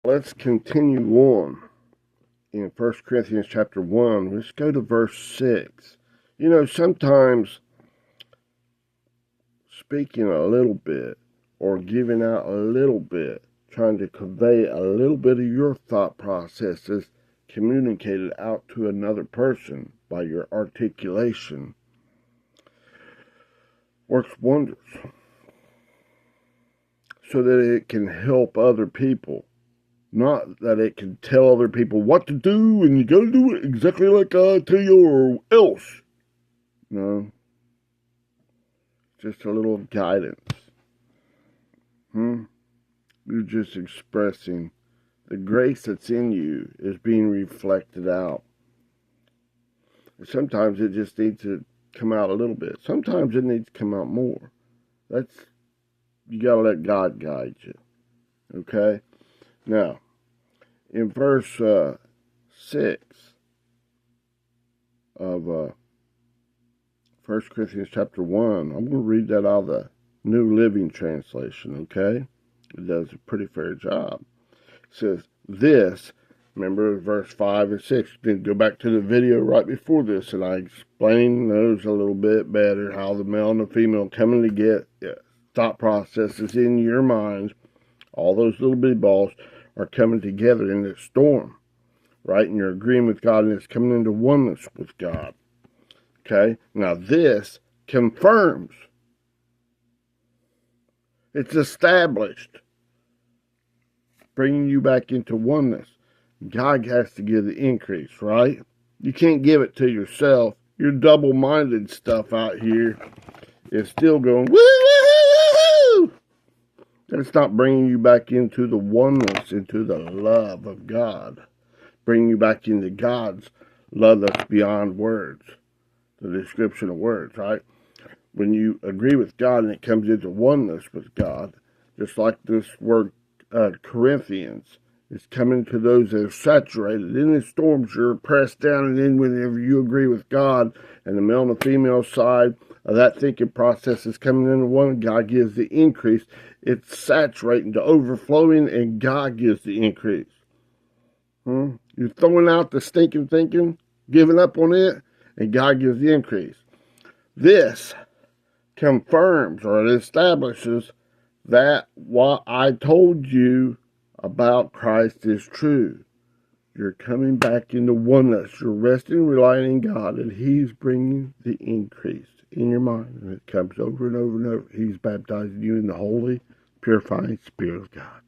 Let's continue on in 1 Corinthians chapter 1. Let's go to verse 6. You know, sometimes speaking a little bit or giving out a little bit, trying to convey a little bit of your thought processes communicated out to another person by your articulation works wonders so that it can help other people. Not that it can tell other people what to do and you gotta do it exactly like I tell you or else. No. Just a little guidance. You're just expressing the grace that's in you is being reflected out. And sometimes it just needs to come out a little bit. Sometimes it needs to come out more. You gotta let God guide you. Okay? Now, in verse 6 of 1 Corinthians chapter 1, I'm going to read that out of the New Living Translation, okay? It does a pretty fair job. It says, this, remember verse 5 and 6, you can go back to the video right before this, and I explain those a little bit better, how the male and the female coming to get thought processes in your mind, all those little bitty balls, are coming together in this storm, right? And you're agreeing with God, and it's coming into oneness with God. Okay? Now this confirms. It's established. Bringing you back into oneness. God has to give the increase, right? You can't give it to yourself. Your double-minded stuff out here is still going, woo, woo, woo, woo. It's not bringing you back into the oneness, into the love of God. Bringing you back into God's love that's beyond words. The description of words, right? When you agree with God and it comes into oneness with God, just like this word Corinthians, it's coming to those that are saturated. In the storms, you're pressed down, and then whenever you agree with God and the male and the female side of that thinking process is coming into one, God gives the increase. It's saturating to overflowing, and God gives the increase. You're throwing out the stinking thinking, giving up on it, and God gives the increase. This confirms or it establishes that what I told you about Christ is true. You're coming back into oneness. You're resting and relying on God, and He's bringing the increase in your mind. And it comes over and over and over. He's baptizing you in the Holy, purifying Spirit of God.